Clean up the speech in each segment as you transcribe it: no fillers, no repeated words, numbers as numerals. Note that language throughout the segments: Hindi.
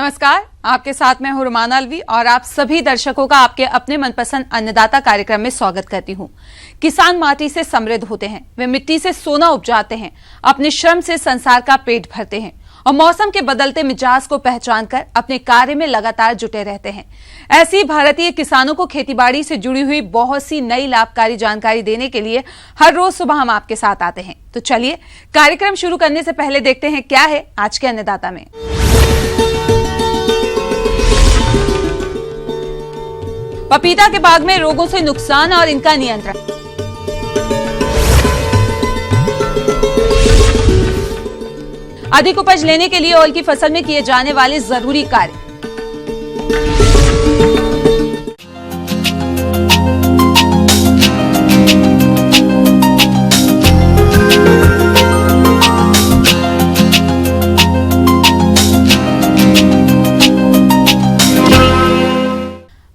नमस्कार, आपके साथ मैं हूं रुमाना अलवी और आप सभी दर्शकों का आपके अपने मनपसंद अन्नदाता कार्यक्रम में स्वागत करती हूं। किसान माटी से समृद्ध होते हैं, वे मिट्टी से सोना उपजाते हैं, अपने श्रम से संसार का पेट भरते हैं और मौसम के बदलते मिजाज को पहचान कर अपने कार्य में लगातार जुटे रहते हैं। ऐसे ही भारतीय किसानों को खेतीबाड़ी से जुड़ी हुई बहुत सी नई लाभकारी जानकारी देने के लिए हर रोज सुबह हम आपके साथ आते हैं। तो चलिए कार्यक्रम शुरू करने से पहले देखते हैं क्या है आज के अन्नदाता में। पपीता के बाग में रोगों से नुकसान और इनका नियंत्रण। अधिक उपज लेने के लिए ओल की फसल में किए जाने वाले जरूरी कार्य।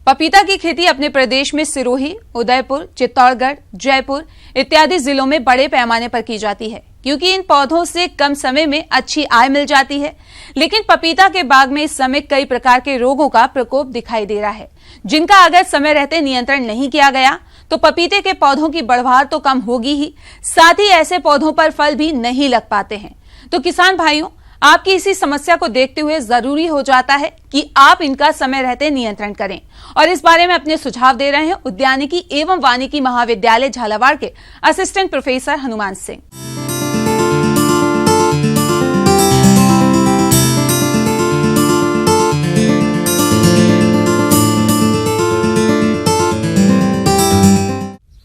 पपीता की खेती अपने प्रदेश में सिरोही, उदयपुर, चित्तौड़गढ़, जयपुर इत्यादि जिलों में बड़े पैमाने पर की जाती है, क्योंकि इन पौधों से कम समय में अच्छी आय मिल जाती है। लेकिन पपीता के बाग में इस समय कई प्रकार के रोगों का प्रकोप दिखाई दे रहा है, जिनका अगर समय रहते नियंत्रण नहीं किया गया तो पपीते के पौधों की बढ़वार तो कम होगी ही, साथ ही ऐसे पौधों पर फल भी नहीं लग पाते हैं। तो किसान भाइयों, आपकी इसी समस्या को देखते हुए जरूरी हो जाता है कि आप इनका समय रहते नियंत्रण करें, और इस बारे में अपने सुझाव दे रहे हैं उद्यानिकी एवं वानिकी महाविद्यालय झालावाड़ के असिस्टेंट प्रोफेसर हनुमान सिंह।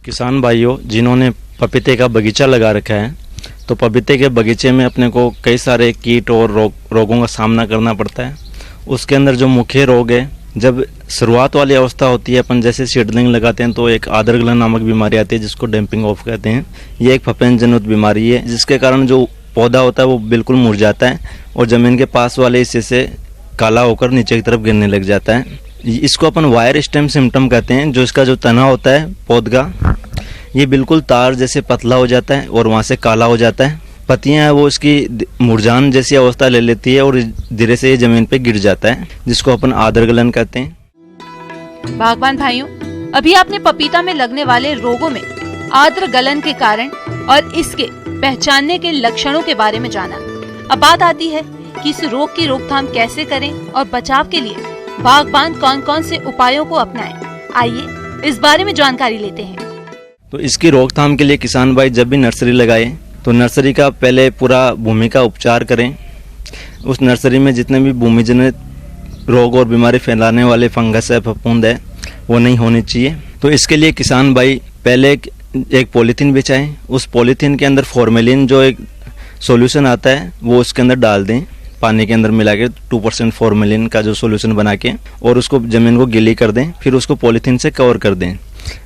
किसान भाइयों, जिन्होंने पपीते का बगीचा लगा रखा है, तो पपीते के बगीचे में अपने को कई सारे कीट और रोगों का सामना करना पड़ता है। उसके अंदर जो मुख्य रोग है, जब शुरुआत वाली अवस्था होती है, अपन जैसे सीडलिंग लगाते हैं तो एक आद्रगलन नामक बीमारी आती है, जिसको डैम्पिंग ऑफ कहते हैं। ये एक फफूंद जनित बीमारी है, जिसके कारण जो पौधा होता है वो बिल्कुल मुरझाता है और ज़मीन के पास वाले हिस्से से काला होकर नीचे की तरफ गिरने लग जाता है। इसको अपन वायर स्टेम सिम्टम कहते हैं। जो इसका जो तना होता है पौधा, ये बिल्कुल तार जैसे पतला हो जाता है और वहाँ से काला हो जाता है। पत्तियाँ हैं वो इसकी मुरझान जैसी अवस्था ले लेती है और धीरे से ये जमीन पे गिर जाता है, जिसको अपन आद्रगलन कहते हैं। बागबान भाइयों, अभी आपने पपीता में लगने वाले रोगों में आद्रगलन के कारण और इसके पहचानने के लक्षणों के बारे में जाना। अब बात आती है कि इस रोग की रोकथाम कैसे करें और बचाव के लिए बागबान कौन कौन से उपायों को अपनाएं। आइए इस बारे में जानकारी लेते हैं। तो इसकी रोकथाम के लिए किसान भाई जब भी नर्सरी लगाए तो नर्सरी का पहले पूरा भूमि का उपचार करें। उस नर्सरी में जितने भी भूमिजनित रोग और बीमारी फैलाने वाले फंगस है, फफूंद है, वो नहीं होनी चाहिए। तो इसके लिए किसान भाई पहले एक पॉलीथीन बिछाएं। उस पॉलीथीन के अंदर फॉर्मेलिन जो एक सॉल्यूशन आता है वो उसके अंदर डाल दें, पानी के अंदर मिला के 2% फॉर्मेलिन का जो सॉल्यूशन बना के, और उसको जमीन को गीली कर दें। फिर उसको पॉलीथीन से कवर कर दें।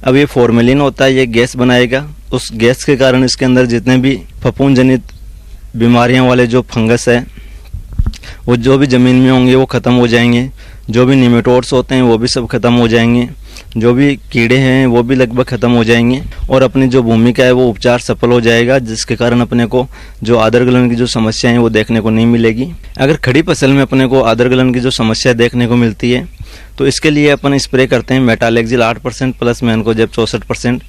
अब ये फॉर्मेलिन होता है, ये गैस बनाएगा। उस गैस के कारण इसके अंदर जितने भी फफूंद जनित बीमारियां वाले जो फंगस है वो जो भी ज़मीन में होंगे वो ख़त्म हो जाएंगे। जो भी निमेटोड्स होते हैं वो भी सब खत्म हो जाएंगे। जो भी कीड़े हैं वो भी लगभग ख़त्म हो जाएंगे और अपनी जो भूमिका है वो उपचार सफल हो जाएगा, जिसके कारण अपने को जो आद्रगलन की जो समस्या है वो देखने को नहीं मिलेगी। अगर खड़ी फसल में अपने को आद्रगलन की जो समस्या देखने को मिलती है तो इसके लिए अपन स्प्रे करते हैं मेटालेक्सिल 8% प्लस मैनकोजेब 64%,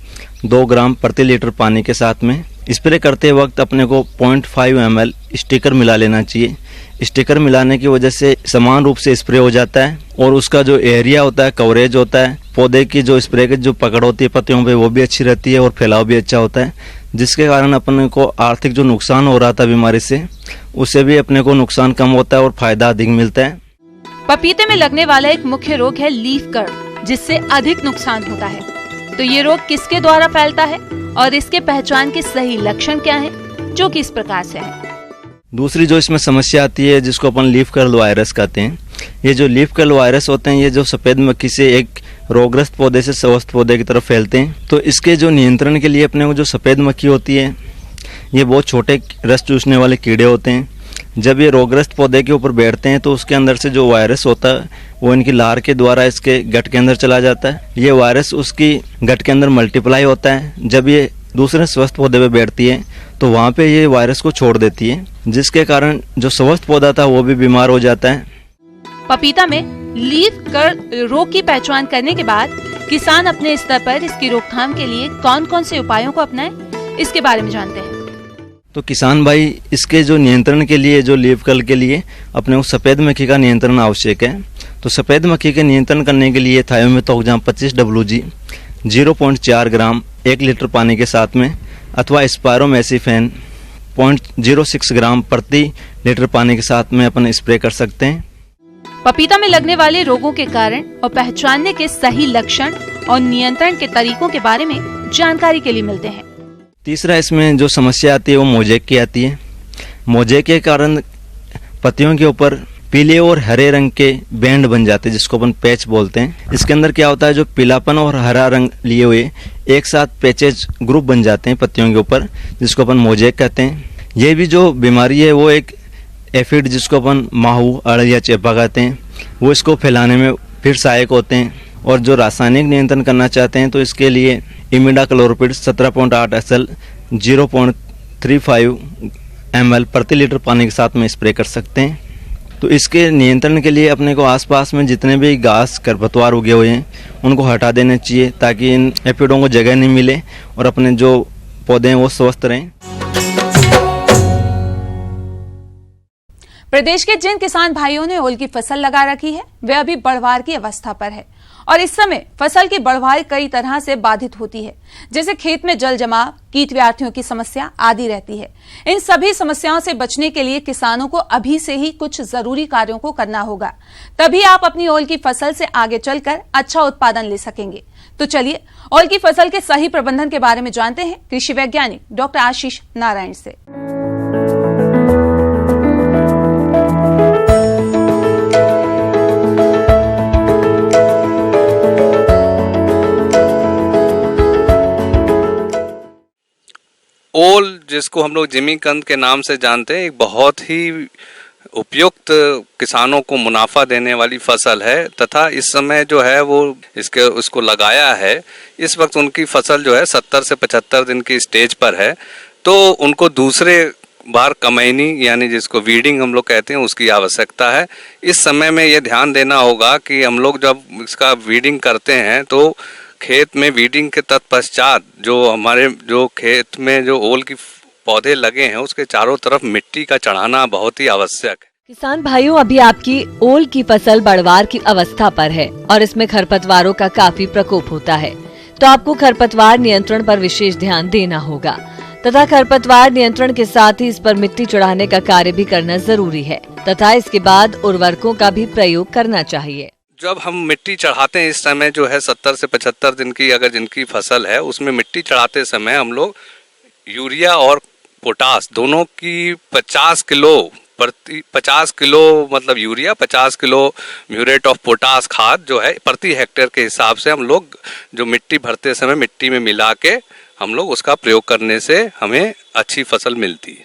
2 ग्राम प्रति लीटर पानी के साथ में। स्प्रे करते वक्त अपने को 0.5 ml स्टिकर मिला लेना चाहिए। स्टिकर मिलाने की वजह से समान रूप से स्प्रे हो जाता है और उसका जो एरिया होता है, कवरेज होता है, पौधे की जो स्प्रे की जो पकड़ होती है पत्तियों पे वो भी अच्छी रहती है और फैलाव भी अच्छा होता है, जिसके कारण अपने को आर्थिक जो नुकसान हो रहा था बीमारी से, उससे भी अपने को नुकसान कम होता है और फायदा अधिक मिलता है। पपीते में लगने वाला एक मुख्य रोग है लीफ कर्ल, जिससे अधिक नुकसान होता है। तो ये रोग किसके द्वारा फैलता है और इसके पहचान के सही लक्षण क्या है, जो कि इस प्रकार से है। दूसरी जो इसमें समस्या आती है जिसको अपन लीफ कर्ल वायरस कहते हैं। ये जो लीफ कर्ल वायरस होते हैं ये जो सफ़ेद मक्खी से एक रोगग्रस्त पौधे से स्वस्थ पौधे की तरफ फैलते हैं। तो इसके जो नियंत्रण के लिए अपने को जो सफ़ेद मक्खी होती है ये बहुत छोटे रस चूसने वाले कीड़े होते हैं। जब ये रोगग्रस्त पौधे के ऊपर बैठते हैं तो उसके अंदर से जो वायरस होता है वो इनकी लार के द्वारा इसके गट के अंदर चला जाता है। ये वायरस उसकी गट के अंदर मल्टीप्लाई होता है। जब ये दूसरे स्वस्थ पौधे पे बैठती है तो वहाँ पे ये वायरस को छोड़ देती है, जिसके कारण जो स्वस्थ पौधा था वो भी बीमार हो जाता है। पपीता में लीफ कर्ल रोग की पहचान करने के बाद किसान अपने स्तर पर इसकी रोकथाम के लिए कौन कौन से उपायों को अपनाएं, इसके बारे में जानते हैं। तो किसान भाई इसके जो नियंत्रण के लिए, जो लीफ कर्ल के लिए अपने को सफ़ेद मक्खी का नियंत्रण आवश्यक है। तो सफ़ेद मक्खी के नियंत्रण करने के लिए थायोमेथोक्साम 25 WG 0.4 ग्राम 1 लीटर पानी के साथ में, अथवा स्पायरोमेसिफेन 0.06 ग्राम प्रति लीटर पानी के साथ में अपन स्प्रे कर सकते हैं। पपीता में लगने वाले रोगों के कारण और पहचानने के सही लक्षण और नियंत्रण के तरीकों के बारे में जानकारी के लिए मिलते हैं। तीसरा इसमें जो समस्या आती है वो मोजेक की आती है। मोजेक के कारण पत्तियों के ऊपर पीले और हरे रंग के बैंड बन जाते हैं, जिसको अपन पैच बोलते हैं। इसके अंदर क्या होता है, जो पीलापन और हरा रंग लिए हुए एक साथ पैचेज ग्रुप बन जाते हैं पत्तियों के ऊपर, जिसको अपन मोजेक कहते हैं। ये भी जो बीमारी है वो एक एफिड, जिसको अपन माहू, अड़ या चेपा कहते हैं, वो इसको फैलाने में फिर सहायक होते हैं। और जो रासायनिक नियंत्रण करना चाहते हैं तो इसके लिए इमिडाक्लोरोपिड 17.8 SL 0.35 ml प्रति लीटर पानी के साथ में स्प्रे कर सकते हैं। तो इसके नियंत्रण के लिए अपने को आसपास में जितने भी घास खरपतवार उगे हुए हैं उनको हटा देना चाहिए, ताकि इन एफिडों को जगह नहीं मिले और अपने जो पौधे हैं वो स्वस्थ रहें। प्रदेश के जिन किसान भाइयों ने ओल की फसल लगा रखी है वे अभी बढ़वार की अवस्था पर है और इस समय फसल की बढ़वार कई तरह से बाधित होती है, जैसे खेत में जल जमाव, कीट व्यार्थियों की समस्या आदि रहती है। इन सभी समस्याओं से बचने के लिए किसानों को अभी से ही कुछ जरूरी कार्यों को करना होगा, तभी आप अपनी ओल की फसल से आगे चलकर अच्छा उत्पादन ले सकेंगे। तो चलिए ओल की फसल के सही प्रबंधन के बारे में जानते हैं कृषि वैज्ञानिक डॉक्टर आशीष नारायण से। ओल, जिसको हम लोग जिमीकंद के नाम से जानते हैं, एक बहुत ही उपयुक्त किसानों को मुनाफा देने वाली फसल है तथा इस समय जो है वो उसको लगाया है। इस वक्त उनकी फसल जो है 70 से 75 दिन की स्टेज पर है, तो उनको दूसरे बार कमैनी यानी जिसको वीडिंग हम लोग कहते हैं उसकी आवश्यकता है। इस समय में ये ध्यान देना होगा कि हम लोग जब इसका वीडिंग करते हैं तो खेत में वीडिंग के तत्पश्चात जो हमारे जो खेत में जो ओल की पौधे लगे हैं उसके चारों तरफ मिट्टी का चढ़ाना बहुत ही आवश्यक है। किसान भाइयों, अभी आपकी ओल की फसल बढ़वार की अवस्था पर है और इसमें खरपतवारों का काफी प्रकोप होता है, तो आपको खरपतवार नियंत्रण पर विशेष ध्यान देना होगा तथा खरपतवार नियंत्रण के साथ ही इस पर मिट्टी चढ़ाने का कार्य भी करना जरूरी है तथा इसके बाद उर्वरकों का भी प्रयोग करना चाहिए। जब हम मिट्टी चढ़ाते हैं इस समय जो है 70 से 75 दिन की अगर जिनकी फसल है उसमें मिट्टी चढ़ाते समय हम लोग यूरिया और पोटास दोनों की 50 किलो मतलब urea, 50 kilo muriate of potash खाद जो है प्रति हेक्टेयर के हिसाब से हम लोग जो मिट्टी भरते समय मिट्टी में मिला के हम लोग उसका प्रयोग करने से हमें अच्छी फसल मिलती है।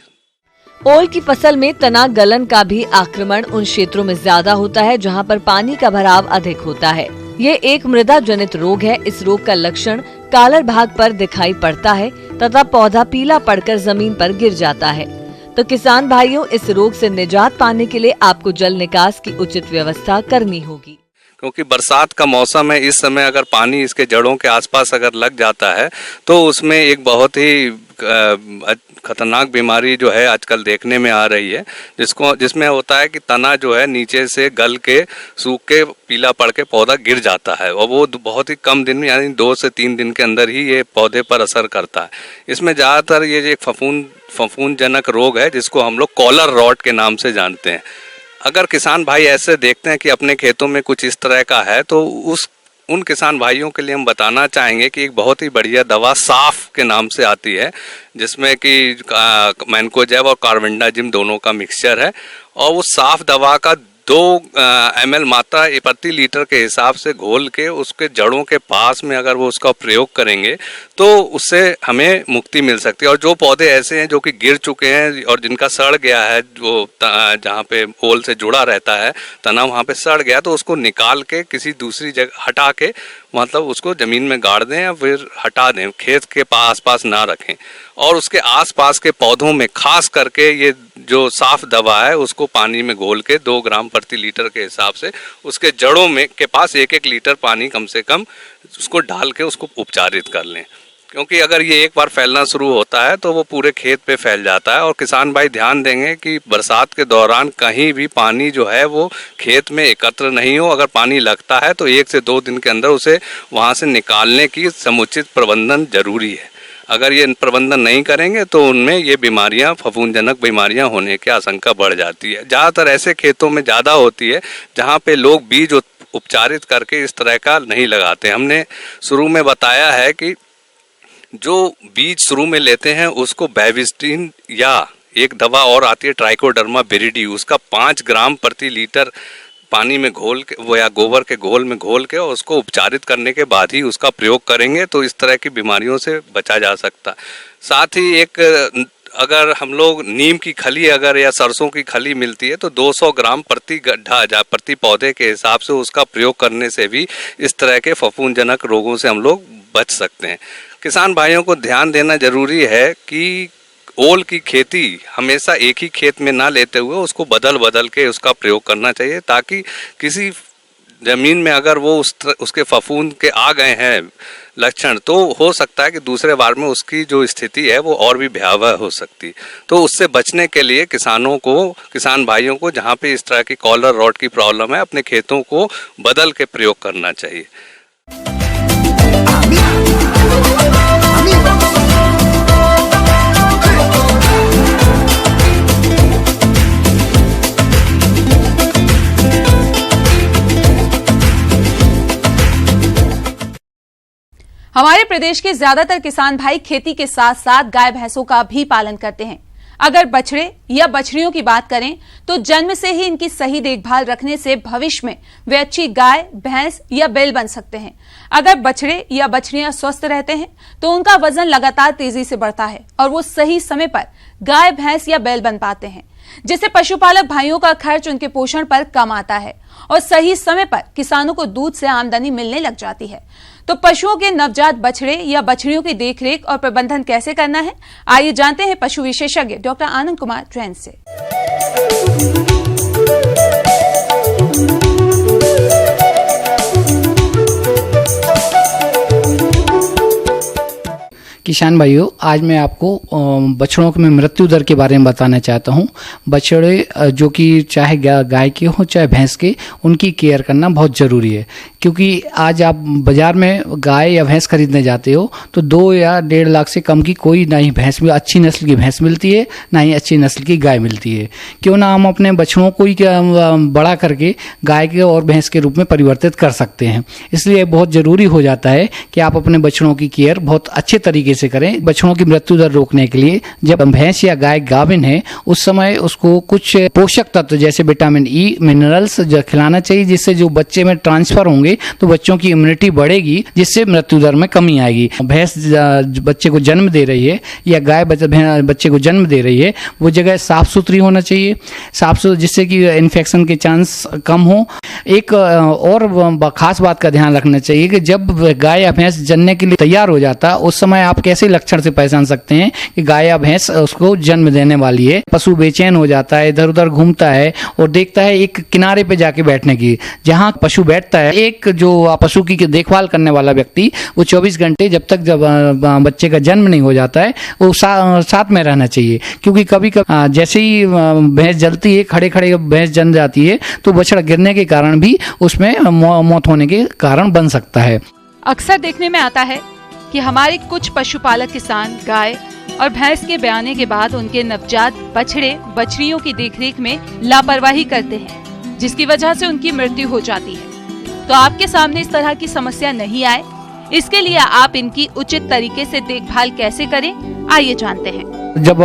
ओल की फसल में तना गलन का भी आक्रमण उन क्षेत्रों में ज्यादा होता है जहां पर पानी का भराव अधिक होता है। ये एक मृदा जनित रोग है। इस रोग का लक्षण कालर भाग पर दिखाई पड़ता है तथा पौधा पीला पड़कर जमीन पर गिर जाता है। तो किसान भाइयों, इस रोग से निजात पाने के लिए आपको जल निकास की उचित व्यवस्था करनी होगी, क्योंकि बरसात का मौसम है। इस समय अगर पानी इसके जड़ों के आसपास अगर लग जाता है तो उसमें एक बहुत ही खतरनाक बीमारी जो है आजकल देखने में आ रही है, जिसमें होता है कि तना जो है नीचे से गल के सूख के पीला पड़ के पौधा गिर जाता है और वो बहुत ही कम दिन में यानी 2 से 3 दिन के अंदर ही ये पौधे पर असर करता है। इसमें ज़्यादातर ये एक फफूंदजनक रोग है जिसको हम लोग कॉलर रॉट के नाम से जानते हैं। अगर किसान भाई ऐसे देखते हैं कि अपने खेतों में कुछ इस तरह का है तो उन किसान भाइयों के लिए हम बताना चाहेंगे कि एक बहुत ही बढ़िया दवा साफ के नाम से आती है, जिसमें कि मैनकोजेब और कार्बेंडाजिम दोनों का मिक्सचर है और वो साफ दवा का 2 ml मात्रा प्रति लीटर के हिसाब से घोल के उसके जड़ों के पास में अगर वो उसका प्रयोग करेंगे तो उससे हमें मुक्ति मिल सकती है। और जो पौधे ऐसे हैं जो कि गिर चुके हैं और जिनका सड़ गया है, जो जहाँ पे ओल से जुड़ा रहता है तना वहाँ पे सड़ गया, तो उसको निकाल के किसी दूसरी जगह हटा के मतलब उसको ज़मीन में गाड़ दें या फिर हटा दें, खेत के आसपास ना रखें। और उसके आसपास के पौधों में खास करके ये जो साफ दवा है उसको पानी में घोल के 2 ग्राम प्रति लीटर के हिसाब से उसके जड़ों में के पास 1-1 लीटर पानी कम से कम उसको डाल के उसको उपचारित कर लें, क्योंकि अगर ये एक बार फैलना शुरू होता है तो वो पूरे खेत पे फैल जाता है। और किसान भाई ध्यान देंगे कि बरसात के दौरान कहीं भी पानी जो है वो खेत में एकत्र नहीं हो। अगर पानी लगता है तो 1 से 2 दिन के अंदर उसे वहाँ से निकालने की समुचित प्रबंधन जरूरी है। अगर ये प्रबंधन नहीं करेंगे तो उनमें ये बीमारियां, फफूंदजनक बीमारियां होने की आशंका बढ़ जाती है। ज़्यादातर ऐसे खेतों में ज़्यादा होती है जहाँ पे लोग बीज उपचारित करके इस तरह का नहीं लगाते। हमने शुरू में बताया है कि जो बीज शुरू में लेते हैं उसको बेविस्टिन या एक दवा और आती है ट्राइकोडर्मा विरिडी, उसका 5 ग्राम प्रति लीटर पानी में घोल के वो या गोबर के घोल में घोल के और उसको उपचारित करने के बाद ही उसका प्रयोग करेंगे तो इस तरह की बीमारियों से बचा जा सकता। साथ ही एक अगर हम लोग नीम की खली अगर या सरसों की खली मिलती है तो 200 ग्राम प्रति गड्ढा या प्रति पौधे के हिसाब से उसका प्रयोग करने से भी इस तरह के फफूंदजनक रोगों से हम लोग बच सकते हैं। किसान भाइयों को ध्यान देना जरूरी है कि ओल की खेती हमेशा एक ही खेत में ना लेते हुए उसको बदल बदल के उसका प्रयोग करना चाहिए, ताकि किसी ज़मीन में अगर वो उसके फफूंद के आ गए हैं लक्षण तो हो सकता है कि दूसरे बार में उसकी जो स्थिति है वो और भी भयावह हो सकती। तो उससे बचने के लिए किसान भाइयों को जहाँ पे इस तरह की कॉलर रॉट की प्रॉब्लम है अपने खेतों को बदल के प्रयोग करना चाहिए। हमारे प्रदेश के ज्यादातर किसान भाई खेती के साथ साथ गाय भैंसों का भी पालन करते हैं। अगर बछड़े या बछड़ियों की बात करें तो जन्म से ही इनकी सही देखभाल रखने से भविष्य में वे अच्छी गाय, भैंस या बैल बन सकते हैं। अगर बछड़े या बछड़ियां स्वस्थ रहते हैं तो उनका वजन लगातार तेजी से बढ़ता है और वो सही समय पर गाय, भैंस या बैल बन पाते हैं, जिससे पशुपालक भाइयों का खर्च उनके पोषण पर कम आता है और सही समय पर किसानों को दूध से आमदनी मिलने लग जाती है। तो पशुओं के नवजात बछड़े या बछड़ियों की देखरेख और प्रबंधन कैसे करना है, आइए जानते हैं पशु विशेषज्ञ डॉक्टर आनंद कुमार जैन से। किसान भाइयों, आज मैं आपको बछड़ों में मृत्यु दर के बारे में बताना चाहता हूं। बछड़े जो कि चाहे गाय के हो चाहे भैंस के, उनकी केयर करना बहुत ज़रूरी है, क्योंकि आज आप बाज़ार में गाय या भैंस खरीदने जाते हो तो 2 या 1.5 लाख से कम की कोई ना ही भैंस में अच्छी नस्ल की भैंस मिलती है, ना ही अच्छी नस्ल की गाय मिलती है। क्यों ना हम अपने बछड़ों को ही बड़ा करके गाय के और भैंस के रूप में परिवर्तित कर सकते हैं। इसलिए बहुत ज़रूरी हो जाता है कि आप अपने बछड़ों की केयर बहुत अच्छे तरीके से करें। बछड़ों की मृत्यु दर रोकने के लिए जब भैंस या गाय गाभिन है उस समय उसको कुछ पोषक तत्व जैसे विटामिन ई, मिनरल्स खिलाना चाहिए, जिससे जो बच्चे में ट्रांसफर होंगे तो बच्चों की इम्यूनिटी बढ़ेगी, जिससे मृत्यु दर में कमी आएगी। भैंस बच्चे को जन्म दे रही है या गाय बच्चे को जन्म दे रही है, वो जगह साफ सुथरी होना चाहिए, साफ सुथरी, जिससे कि इन्फेक्शन के चांस कम हो। एक और खास बात का ध्यान रखना चाहिए कि जब गाय या भैंस जनने के लिए तैयार हो जाता उस समय आप कैसे लक्षण से पहचान सकते हैं कि गाय या भैंस उसको जन्म देने वाली है। पशु बेचैन हो जाता है, इधर उधर घूमता है और देखता है एक किनारे पे जाके बैठने की, जहां पशु बैठता है एक जो पशु की देखभाल करने वाला व्यक्ति वो 24 घंटे जब तक जब बच्चे का जन्म नहीं हो जाता है वो साथ में रहना चाहिए। क्योंकि कभी कभी जैसे ही भैंस जलती है, खड़े खड़े भैंस जल जाती है तो बछड़ा गिरने के कारण भी उसमें मौत होने के कारण बन सकता है। अक्सर देखने में आता है कि हमारे कुछ पशुपालक किसान गाय और भैंस के ब्याने के बाद उनके नवजात बछड़े बछड़ियों की देखरेख में लापरवाही करते हैं, जिसकी वजह से उनकी मृत्यु हो जाती है। तो आपके सामने इस तरह की समस्या नहीं आए, इसके लिए आप इनकी उचित तरीके से देखभाल कैसे करें, आइए जानते हैं। जब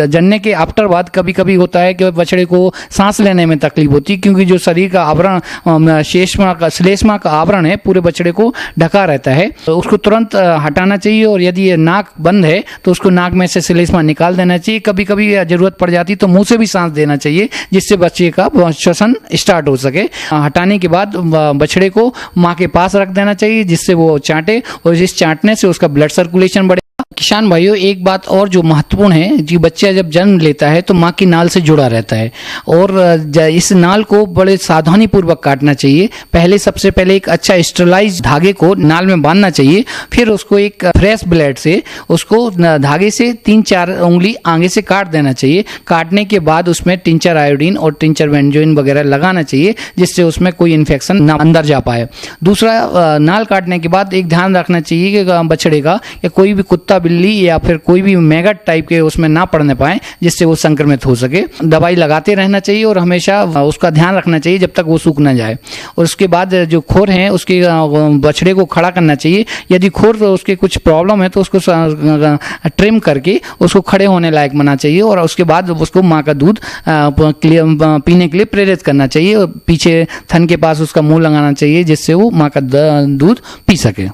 जनने के आफ्टर बाद कभी कभी होता है कि बछड़े को सांस लेने में तकलीफ होती है, क्योंकि जो शरीर का आवरण श्लेष्मा का आवरण है पूरे बछड़े को ढका रहता है, तो उसको तुरंत हटाना चाहिए। और यदि नाक बंद है तो उसको नाक में से श्लेष्मा निकाल देना चाहिए। कभी कभी जरूरत पड़ जाती तो मुंह से भी सांस देना चाहिए, जिससे बच्चे का श्वसन स्टार्ट हो सके। हटाने के बाद बछड़े को माँ के पास रख देना चाहिए, जिससे वो चाटे और इस चाटने से उसका ब्लड सर्कुलेशन बढ़े। किसान भाइयों, एक बात और जो महत्वपूर्ण है जी, बच्चा जब जन्म लेता है तो माँ की नाल से जुड़ा रहता है और इस नाल को बड़े सावधानी पूर्वक काटना चाहिए। सबसे पहले एक अच्छा स्टरलाइज धागे को नाल में बांधना चाहिए, फिर उसको एक फ्रेश ब्लेड से उसको धागे से 3-4 उंगली आगे से काट देना चाहिए। काटने के बाद उसमें टिंचर आयोडीन और टिंचर बेंजोइन वगैरह लगाना चाहिए, जिससे उसमें कोई इन्फेक्शन ना अंदर जा पाए। दूसरा, नाल काटने के बाद एक ध्यान रखना चाहिए कि बछड़े का या कोई भी कुत्ता बिल्ली या फिर कोई भी मैगट टाइप के उसमें ना पड़ने पाए, जिससे वो संक्रमित हो सके। दवाई लगाते रहना चाहिए और हमेशा उसका ध्यान रखना चाहिए जब तक वो सूख ना जाए। और उसके बाद जो खोर है उसके बछड़े को खड़ा करना चाहिए। यदि खोर उसके कुछ प्रॉब्लम है तो उसको ट्रिम करके उसको खड़े होने लायक बनाना चाहिए और उसके बाद उसको माँ का दूध पीने के लिए प्रेरित करना चाहिए और पीछे थन के पास उसका मुंह लगाना चाहिए, जिससे वो माँ का दूध पी सके।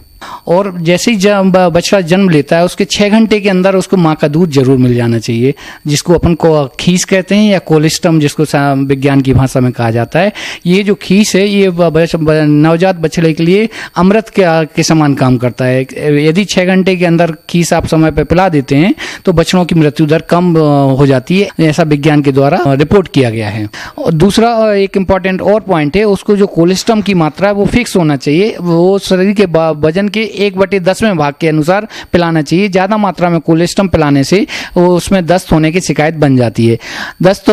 और जैसे ही जब बछड़ा जन्म लेता है उसके 6 घंटे के अंदर उसको माँ का दूध जरूर मिल जाना चाहिए, जिसको अपन को खीस कहते हैं या कोलेस्ट्रम जिसको विज्ञान की भाषा में कहा जाता है। ये जो खीस है ये नवजात बछड़े के लिए अमृत के समान काम करता है। यदि 6 घंटे के अंदर खीस आप समय पर पिला देते हैं तो बछड़ों की मृत्यु दर कम हो जाती है, ऐसा विज्ञान के द्वारा रिपोर्ट किया गया है। और दूसरा एक इम्पॉर्टेंट और पॉइंट है, उसको जो कोलेस्ट्रम की मात्रा है वो फिक्स होना चाहिए, वो शरीर के वजन के 1/10वें भाग के अनुसार पिलाना चाहिए। ज्यादा मात्रा में कोलेस्ट्रम पिलाने से वो उसमें दस्त होने की शिकायत बन जाती है।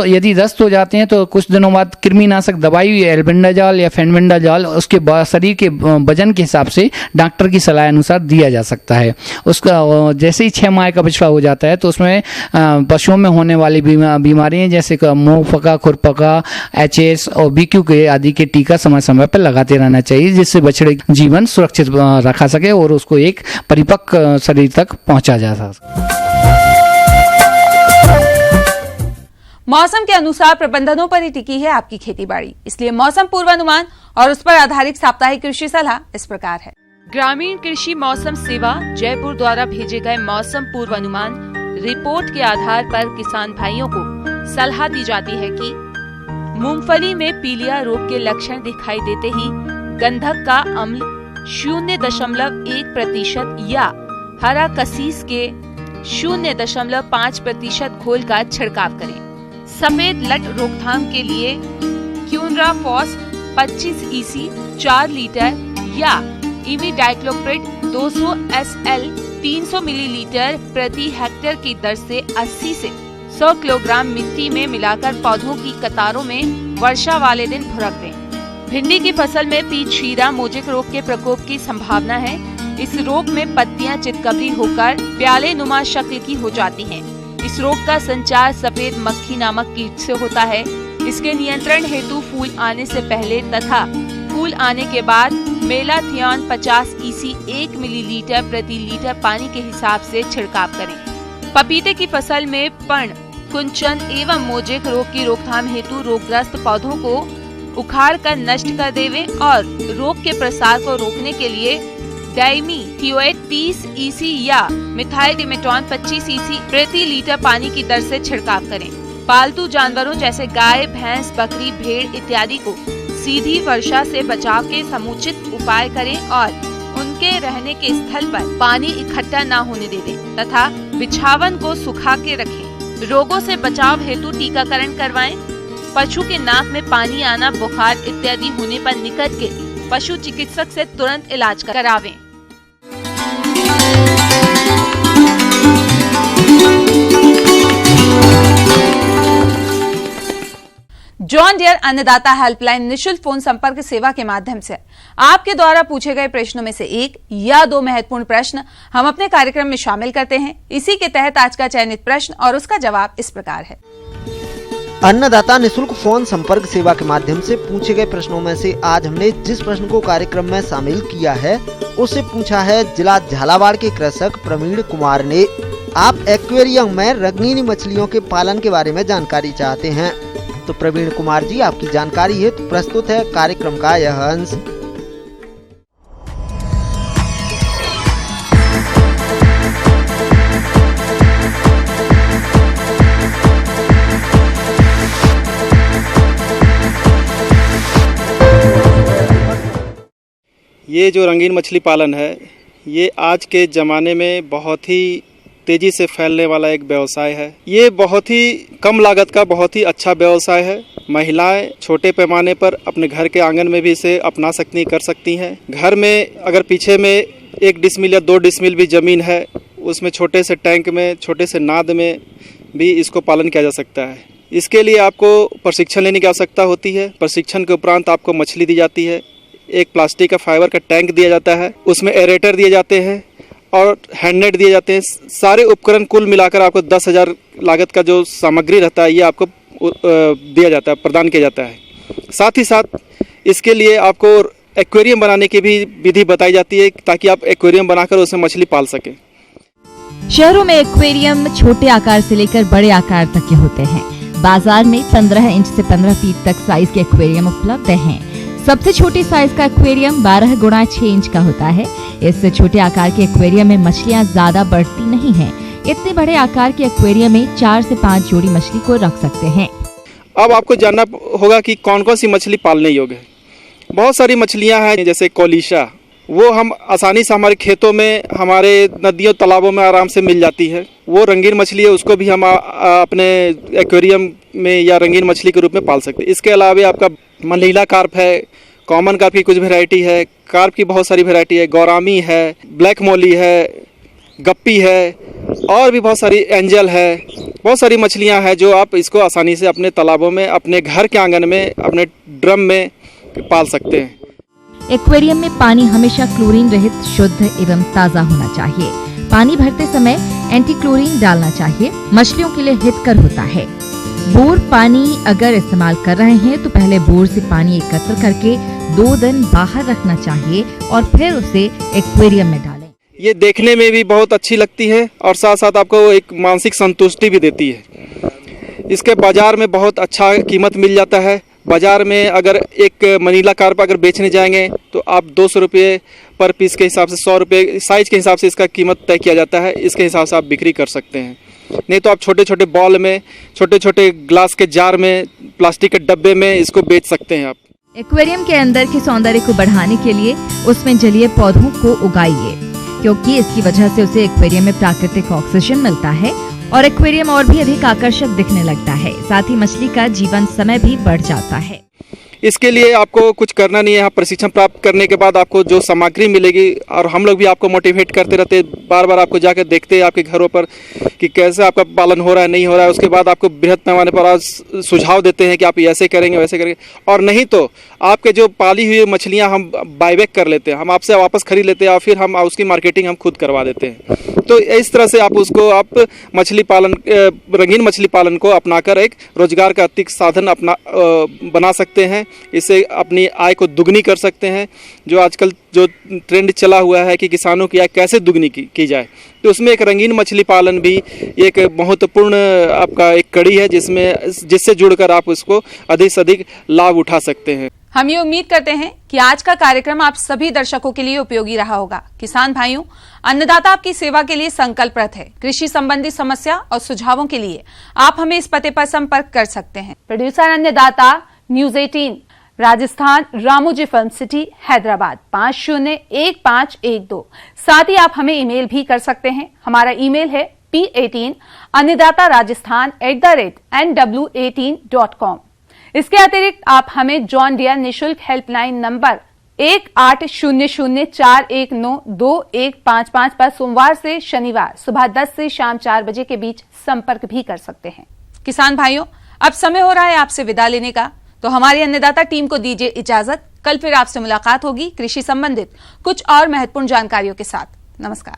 यदि दस्त हो जाते हैं तो कुछ दिनों बाद कृमिनाशक दवाई एल्बेंडाजॉल या फेनबेंडाजॉल उसके शरीर के वजन के हिसाब से डॉक्टर की सलाह अनुसार दिया जा सकता है। उसका जैसे ही 6 माह का बछड़ा हो जाता है तो उसमें पशुओं में होने वाली बीमारियां जैसे मुंह पका, खुरपका, HS और BQ के आदि के टीका समय समय पर लगाते रहना चाहिए, जिससे बछड़े जीवन सुरक्षित रखा सके और उसको एक परिपक्व शरीर तक पहुंचा जा सके। मौसम के अनुसार प्रबंधनों पर ही टिकी है आपकी खेतीबाड़ी, इसलिए मौसम पूर्वानुमान और उस पर आधारित साप्ताहिक कृषि सलाह इस प्रकार है। ग्रामीण कृषि मौसम सेवा जयपुर द्वारा भेजे गए मौसम पूर्वानुमान रिपोर्ट के आधार पर किसान भाइयों को सलाह दी जाती है कि मूंगफली में पीलिया रोग के लक्षण दिखाई देते ही गंधक का अम्ल 0.1% या हरा कसीस के 0.5% घोल का छिड़काव करें। सफेद लट रोकथाम के लिए क्यूनराफॉस 25 EC 4 लीटर या इमिडाक्लोप्रिड 200 SL 300 मिलीलीटर प्रति हेक्टेयर की दर से 80 से 100 किलोग्राम मिट्टी में मिलाकर पौधों की कतारों में वर्षा वाले दिन भुरक दें। भिंडी की फसल में पीच शीरा मोजेक रोग के प्रकोप की संभावना है। इस रोग में पत्तियां चितकबरी होकर प्याले नुमा शक्ल की हो जाती हैं। इस रोग का संचार सफेद मक्खी नामक कीट से होता है। इसके नियंत्रण हेतु फूल आने से पहले तथा फूल आने के बाद मेलाथियन 50 EC 1 मिलीलीटर प्रति लीटर पानी के हिसाब से छिड़काव करें। पपीते की फसल में पण, कुंचन एवं मोजेक रोग की रोकथाम हेतु रोगग्रस्त पौधों को उखाड़ कर नष्ट कर देवें और रोग के प्रसार को रोकने के लिए डाइमीथियोएट 30 EC या मिथाइल डिमेटॉन 25 EC प्रति लीटर पानी की दर से छिड़काव करें। पालतू जानवरों जैसे गाय, भैंस, बकरी, भेड़ इत्यादि को सीधी वर्षा से बचाव के समुचित उपाय करें और उनके रहने के स्थल पर पानी इकट्ठा न होने दें तथा बिछावन को सुखा के रखें। रोगों से बचाव हेतु टीकाकरण करवाएं। पशु के नाक में पानी आना, बुखार इत्यादि होने पर निकट के पशु चिकित्सक से तुरंत इलाज करावें। जॉन डियर अन्नदाता हेल्पलाइन निशुल्क फोन संपर्क सेवा के माध्यम से आपके द्वारा पूछे गए प्रश्नों में से 1 या 2 महत्वपूर्ण प्रश्न हम अपने कार्यक्रम में शामिल करते हैं। इसी के तहत आज का चयनित प्रश्न और उसका जवाब इस प्रकार है। अन्नदाता निशुल्क फोन संपर्क सेवा के माध्यम से पूछे गए प्रश्नों में से आज हमने जिस प्रश्न को कार्यक्रम में शामिल किया है उससे पूछा है जिला झालावाड़ के कृषक प्रवीण कुमार ने। आप एक्वेरियम में रंगीनी मछलियों के पालन के बारे में जानकारी चाहते हैं। तो प्रवीण कुमार जी, आपकी जानकारी है तो प्रस्तुत है कार्यक्रम का यह अंश। ये जो रंगीन मछली पालन है ये आज के ज़माने में बहुत ही तेजी से फैलने वाला एक व्यवसाय है। ये बहुत ही कम लागत का बहुत ही अच्छा व्यवसाय है। महिलाएं छोटे पैमाने पर अपने घर के आंगन में भी इसे अपना सकती कर सकती हैं। घर में अगर पीछे में 1 डिसमिल या 2 डिसमिल भी ज़मीन है, उसमें छोटे से टैंक में, छोटे से नाद में भी इसको पालन किया जा सकता है। इसके लिए आपको प्रशिक्षण लेने की आवश्यकता होती है। प्रशिक्षण के उपरांत आपको मछली दी जाती है, एक प्लास्टिक का फाइबर का टैंक दिया जाता है, उसमें एरेटर दिए जाते हैं और हैंडनेट दिए जाते हैं। सारे उपकरण कुल मिलाकर आपको 10,000 लागत का जो सामग्री रहता है ये आपको दिया जाता है, प्रदान किया जाता है। साथ ही साथ इसके लिए आपको एक्वेरियम बनाने की भी विधि बताई जाती है ताकि आप एक्वेरियम बनाकर उसमें मछली पाल सकें। शहरों में एक्वेरियम छोटे आकार से लेकर बड़े आकार तक के होते हैं। बाजार में 15 इंच से 15 फीट तक साइज के एक्वेरियम उपलब्ध हैं। सबसे छोटी साइज का एक्वेरियम 12 गुणा 6 इंच का होता है। इससे छोटे आकार के एक्वेरियम में मछलियां ज्यादा बढ़ती नहीं हैं। इतने बड़े आकार के एक्वेरियम में 4 से 5 जोड़ी मछली को रख सकते हैं। अब आपको जानना होगा कि कौन कौन सी मछली पालने योग्य है। बहुत सारी मछलियां हैं, जैसे कोलिशा, वो हम आसानी से हमारे खेतों में, हमारे नदियों तालाबों में आराम से मिल जाती है। वो रंगीन मछली है, उसको भी हम अपने एक्वेरियम में या रंगीन मछली के रूप में पाल सकते हैं। इसके अलावा आपका मनीला कार्प है, कॉमन कार्प की कुछ वैरायटी है, कार्प की बहुत सारी वैरायटी है, गौरामी है, ब्लैक मोली है, गप्पी है और भी बहुत सारी एंजल है। बहुत सारी मछलियां हैं जो आप इसको आसानी से अपने तालाबों में, अपने घर के आंगन में, अपने ड्रम में पाल सकते हैं। एक्वेरियम में पानी हमेशा क्लोरीन रहित, शुद्ध एवं ताज़ा होना चाहिए। पानी भरते समय एंटी क्लोरीन डालना चाहिए। मछलियों के लिए हितकर होता है। बोर पानी अगर इस्तेमाल कर रहे हैं तो पहले बोर से पानी एकत्र करके 2 दिन बाहर रखना चाहिए और फिर उसे एक्वेरियम में डालें। ये देखने में भी बहुत अच्छी लगती है और साथ साथ आपको एक मानसिक संतुष्टि भी देती है। इसके बाजार में बहुत अच्छा कीमत मिल जाता है। बाजार में अगर एक मनीला कार्प अगर बेचने जाएंगे तो आप 200 रुपये पर पीस के हिसाब से, 100 रुपये साइज के हिसाब से इसका कीमत तय किया जाता है। इसके हिसाब से आप बिक्री कर सकते हैं। नहीं तो आप छोटे छोटे बॉल में, छोटे छोटे ग्लास के जार में, प्लास्टिक के डब्बे में इसको बेच सकते हैं आप। एक्वेरियम के अंदर के सौंदर्य को बढ़ाने के लिए उसमें जलीय पौधों को उगाइए, क्योंकि इसकी वजह से उसे एक्वेरियम में प्राकृतिक ऑक्सीजन मिलता है और एक्वेरियम और भी अधिक आकर्षक दिखने लगता है। साथ ही मछली का जीवन समय भी बढ़ जाता है। इसके लिए आपको कुछ करना नहीं है। यहाँ प्रशिक्षण प्राप्त करने के बाद आपको जो सामग्री मिलेगी, और हम लोग भी आपको मोटिवेट करते रहते, बार बार आपको जाकर देखते हैं आपके घरों पर कि कैसे आपका पालन हो रहा है, नहीं हो रहा है। उसके बाद आपको बृहद पैमाने पर सुझाव देते हैं कि आप ऐसे करेंगे, वैसे करेंगे। और नहीं तो आपके जो पाली हुई मछलियाँ हम बायबैक कर लेते हैं, हम आपसे वापस खरीद लेते हैं और फिर हम उसकी मार्केटिंग हम खुद करवा देते हैं। तो इस तरह से आप मछली पालन, रंगीन मछली पालन को अपनाकर एक रोजगार का अतिरिक्त साधन बना सकते हैं। इससे अपनी आय को दुगनी कर सकते हैं। जो आजकल जो ट्रेंड चला हुआ है कि किसानों की आय कैसे दुगनी की जाए, तो उसमें एक रंगीन मछली पालन भी एक महत्वपूर्ण आपका एक कड़ी है, जिससे जुड़कर आप उसको अधिक से अधिक लाभ उठा सकते हैं। हम ये उम्मीद करते हैं कि आज का कार्यक्रम आप सभी दर्शकों के लिए उपयोगी रहा होगा। किसान भाइयों, अन्नदाता आपकी सेवा के लिए संकल्परत है। कृषि संबंधी समस्या और सुझावों के लिए आप हमें इस पते पर संपर्क कर सकते हैं। प्रोड्यूसर अन्नदाता, News 18, Rajasthan, Ramoji film city, Hyderabad 501512। साथ ही आप हमें ईमेल भी कर सकते हैं। हमारा ईमेल है p18annidatarajasthan@nw18.com। इसके अतिरिक्त आप हमें जॉन डियर निशुल्क हेल्पलाइन नंबर 180041922155 पर सोमवार से शनिवार सुबह 10 से शाम 4 बजे के बीच संपर्क भी कर सकते हैं। किसान भाइयों, अब समय हो रहा है आपसे विदा लेने का, तो हमारी अन्नदाता टीम को दीजिए इजाजत। कल फिर आपसे मुलाकात होगी कृषि संबंधित कुछ और महत्वपूर्ण जानकारियों के साथ। नमस्कार।